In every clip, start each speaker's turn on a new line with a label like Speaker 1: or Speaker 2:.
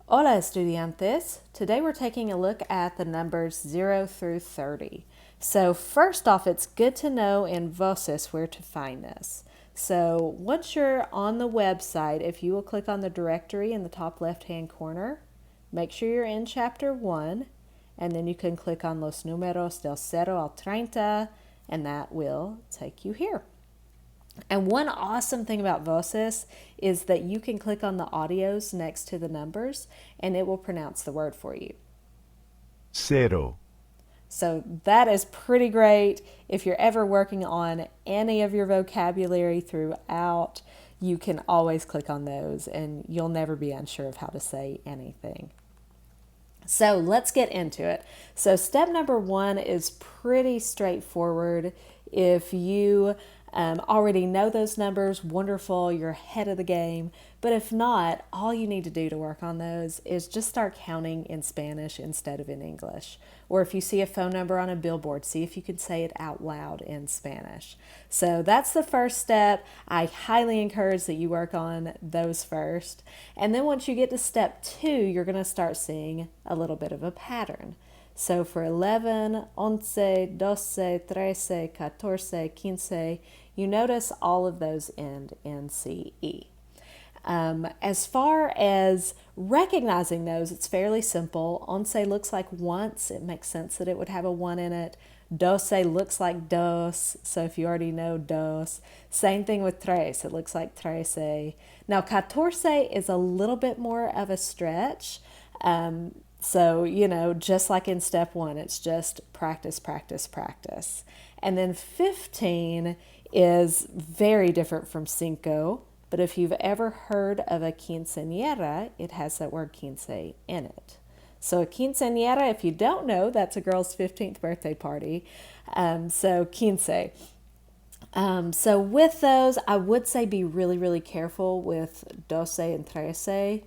Speaker 1: Hola, estudiantes. Today we're taking a look at the numbers 0 through 30. So first off, it's good to know in Voces where to find this. So once you're on the website, if you will click on the directory in the top left-hand corner, make sure you're in chapter 1, and then you can click on Los Números del 0 al 30, and that will take you here. And one awesome thing about Voces is that you can click on the audios next to the numbers and it will pronounce the word for you.
Speaker 2: Cero,
Speaker 1: So that is pretty great. If you're ever working on any of your vocabulary throughout, you can always click on those and you'll never be unsure of how to say anything. So let's get into it. So step number 1 is pretty straightforward. If you already know those numbers, wonderful, you're ahead of the game. But if not, all you need to do to work on those is just start counting in Spanish instead of in English. Or if you see a phone number on a billboard, see if you can say it out loud in Spanish. So that's the first step. I highly encourage that you work on those first. And then once you get to step 2, you're going to start seeing a little bit of a pattern. So for 11, 11, 12, 13, 14, 15, you notice all of those end in CE. As far as recognizing those, it's fairly simple. Once looks like once, it makes sense that it would have a 1 in it. Doce looks like dos, so if you already know dos. Same thing with tres, it looks like trece. Now, catorce is a little bit more of a stretch. So, just like in step 1, it's just practice, practice, practice. And then 15 is very different from cinco, but if you've ever heard of a quinceañera, it has that word quince in it. So a quinceañera, if you don't know, that's a girl's 15th birthday party. So quince. So with those, I would say be really, really careful with doce and trece.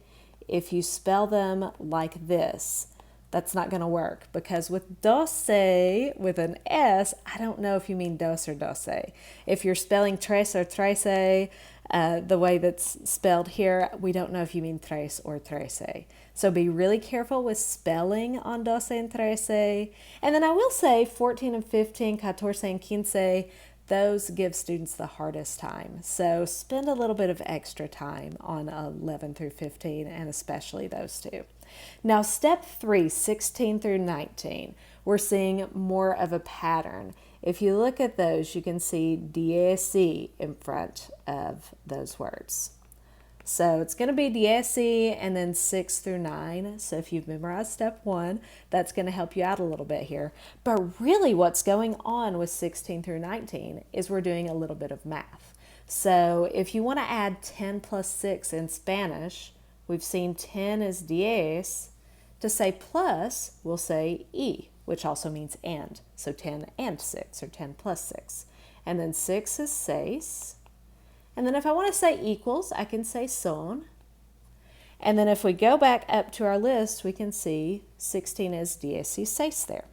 Speaker 1: If you spell them like this, that's not going to work, because with doce with an S, I don't know if you mean dos or doce. If you're spelling tres or trece, the way that's spelled here, we don't know if you mean tres or trece. So be really careful with spelling on doce and trece. And then I will say 14 and 15, 14 and quince, those give students the hardest time. So spend a little bit of extra time on 11 through 15, and especially those two. Now, step 3, 16 through 19, we're seeing more of a pattern. If you look at those, you can see dieci in front of those words. So it's going to be dieci and then 6 through 9. So if you've memorized step 1, that's going to help you out a little bit here. But really what's going on with 16 through 19 is we're doing a little bit of math. So if you want to add 10 plus 6 in Spanish, we've seen 10 is diez. To say plus, we'll say y, which also means and. So 10 and 6, or 10 plus 6. And then 6 is seis. And then if I want to say equals, I can say son. And then if we go back up to our list, we can see 16 is dieciséis there.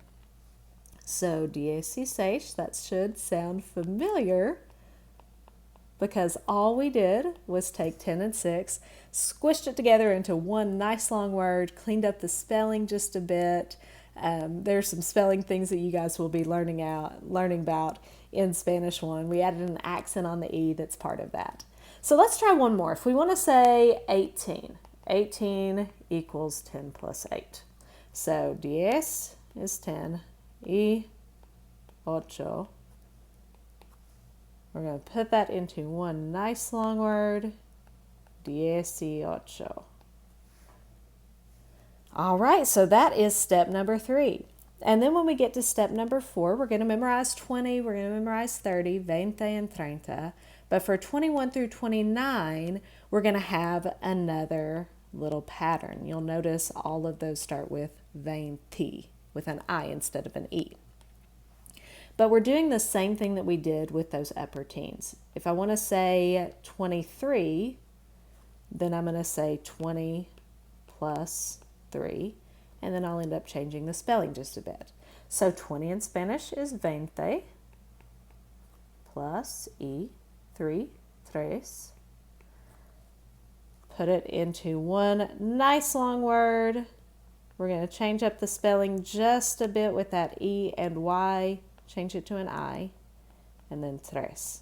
Speaker 1: So dieciséis, that should sound familiar, because all we did was take 10 and 6, squished it together into one nice long word, cleaned up the spelling just a bit. There's some spelling things that you guys will be learning about in Spanish 1. We added an accent on the E that's part of that. So let's try one more. If we want to say 18, 18 equals 10 plus 8. So diez is 10, y ocho. We're going to put that into one nice long word, dieciocho. All right, so that is step number 3. And then when we get to step number 4, we're going to memorize 20, we're going to memorize 30, 20 and 30. But for 21 through 29, we're going to have another little pattern. You'll notice all of those start with 20, with an I instead of an E. But we're doing the same thing that we did with those upper teens. If I want to say 23, then I'm going to say 20 plus 3, and then I'll end up changing the spelling just a bit. So 20 in Spanish is 20 plus y, 3, tres, put it into one nice long word. We're going to change up the spelling just a bit with that E and Y. Change it to an I. And then tres.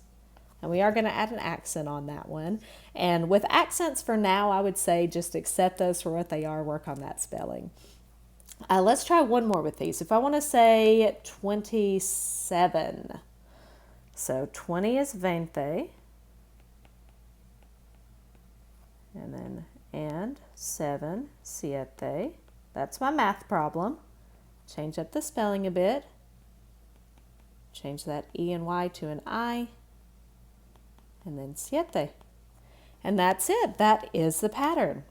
Speaker 1: And we are going to add an accent on that one. And with accents for now, I would say just accept those for what they are. Work on that spelling. Let's try one more with these. If I want to say 27. So 20 is 20. And 7, siete. That's my math problem. Change up the spelling a bit. Change that E and Y to an I. And then siete. And that's it. That is the pattern.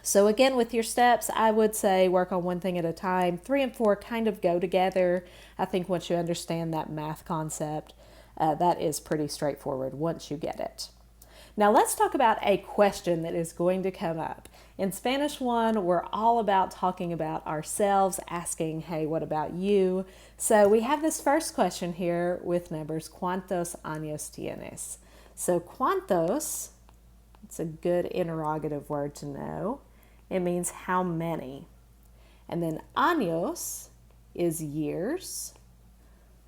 Speaker 1: So again, with your steps, I would say work on one thing at a time. 3 and 4 kind of go together. I think once you understand that math concept, that is pretty straightforward once you get it. Now let's talk about a question that is going to come up. In Spanish 1, we're all about talking about ourselves, asking, hey, what about you? So we have this first question here with numbers, ¿cuántos años tienes? So ¿cuántos? It's a good interrogative word to know. It means how many. And then años is years.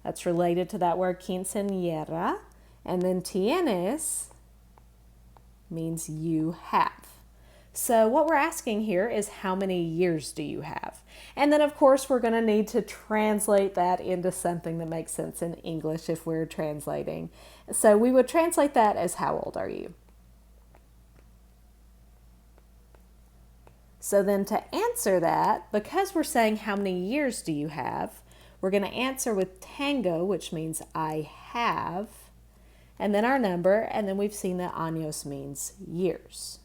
Speaker 1: That's related to that word quinceañera. And then tienes means you have. So what we're asking here is how many years do you have? And then of course we're going to need to translate that into something that makes sense in English if we're translating. So we would translate that as how old are you? So then to answer that, because we're saying how many years do you have, we're going to answer with tango, which means I have, and then our number, and then we've seen that años means years.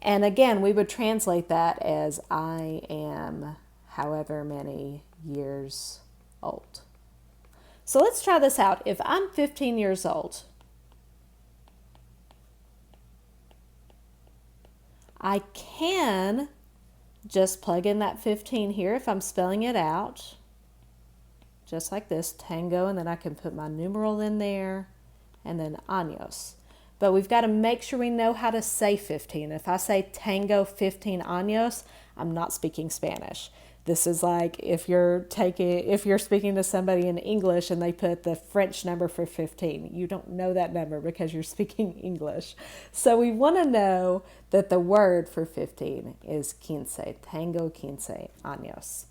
Speaker 1: And again, we would translate that as I am however many years old. So let's try this out. If I'm 15 years old, I can just plug in that 15 here if I'm spelling it out. Just like this, tango, and then I can put my numeral in there, and then años. But we've got to make sure we know how to say 15. If I say tango 15 años, I'm not speaking Spanish. This is like if you're speaking to somebody in English and they put the French number for 15. You don't know that number because you're speaking English. So we want to know that the word for 15 is quince, tango quince años.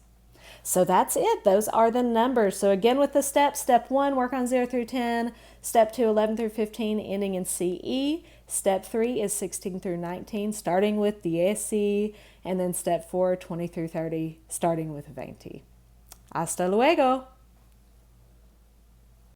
Speaker 1: So that's it. Those are the numbers. So again with the steps, step 1, work on 0 through 10. Step 2, 11 through 15, ending in CE. Step 3 is 16 through 19, starting with dieci. And then step 4, 20 through 30, starting with 20. Hasta luego.